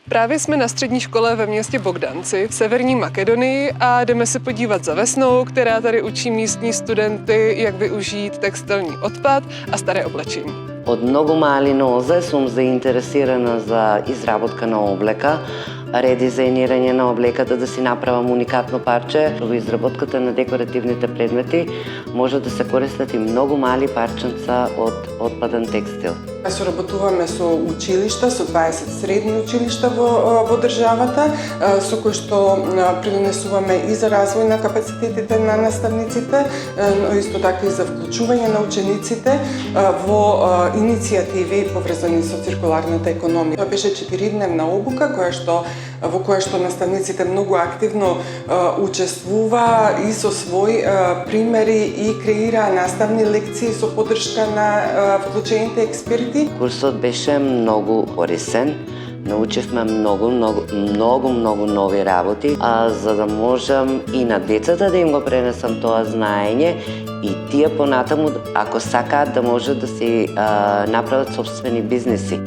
Právě jsme na střední škole ve městě Bogdanci v Severní Makedonii a jdeme se podívat za Vesnou, která tady učí místní studenty, jak využít textilní odpad a staré oblečení. Од многу мали нозе сум заинтересирана за изработка на облека, редизајнирање на облеката, да си направам уникатно парче. Во изработката на декоративните предмети може да се користат и многу мали парченца од отпаден текстил. Соработуваме со училишта, со 20 средни училишта во државата, со кои што придонесуваме и за развој на капацитетите на наставниците, но исто така и за вклучување на учениците во иницијативи поврзани со циркуларната економија. Тоа беше 4-дневна обука во која што наставниците многу активно учествува и со своји примери и креираа наставни лекции со поддршка на вклучените експерти. Курсот беше многу корисен. Научивме многу нови работи, за да можам и на децата да им го пренесам тоа знаење и тие понатаму, ако сакаат, да можат да си направат собствени бизнеси.